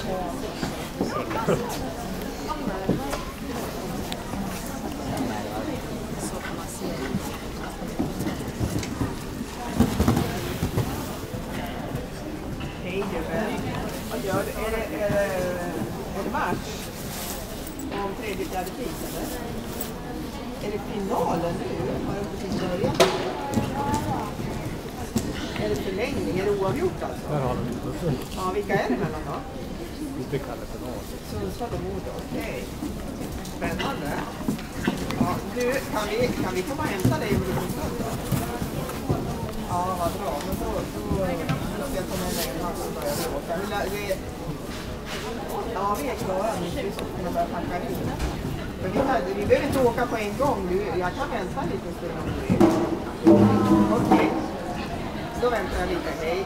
Hej gubben. Vad gör du? Är det match? Om tredje fjärde pris eller? Är det finalen nu? Har det precis börjat? Är det förlängning? Är det oavgjort alltså? Där har de inte. Ja, vilka är det mellan då? Det kallar för något. Sundsvall och Modo, okej. Spännande. Ja, du, kan vi komma och hämta dig om du får stund då? Ja, vad bra. Men då måste jag ta med mig en massa och börja åka. Ja, vi är klara nu. Vi ska kunna börja packa in. Men vi behöver inte åka på en gång. Jag kan vänta lite stund om du vill. Okej. Då väntar jag lite. Hej.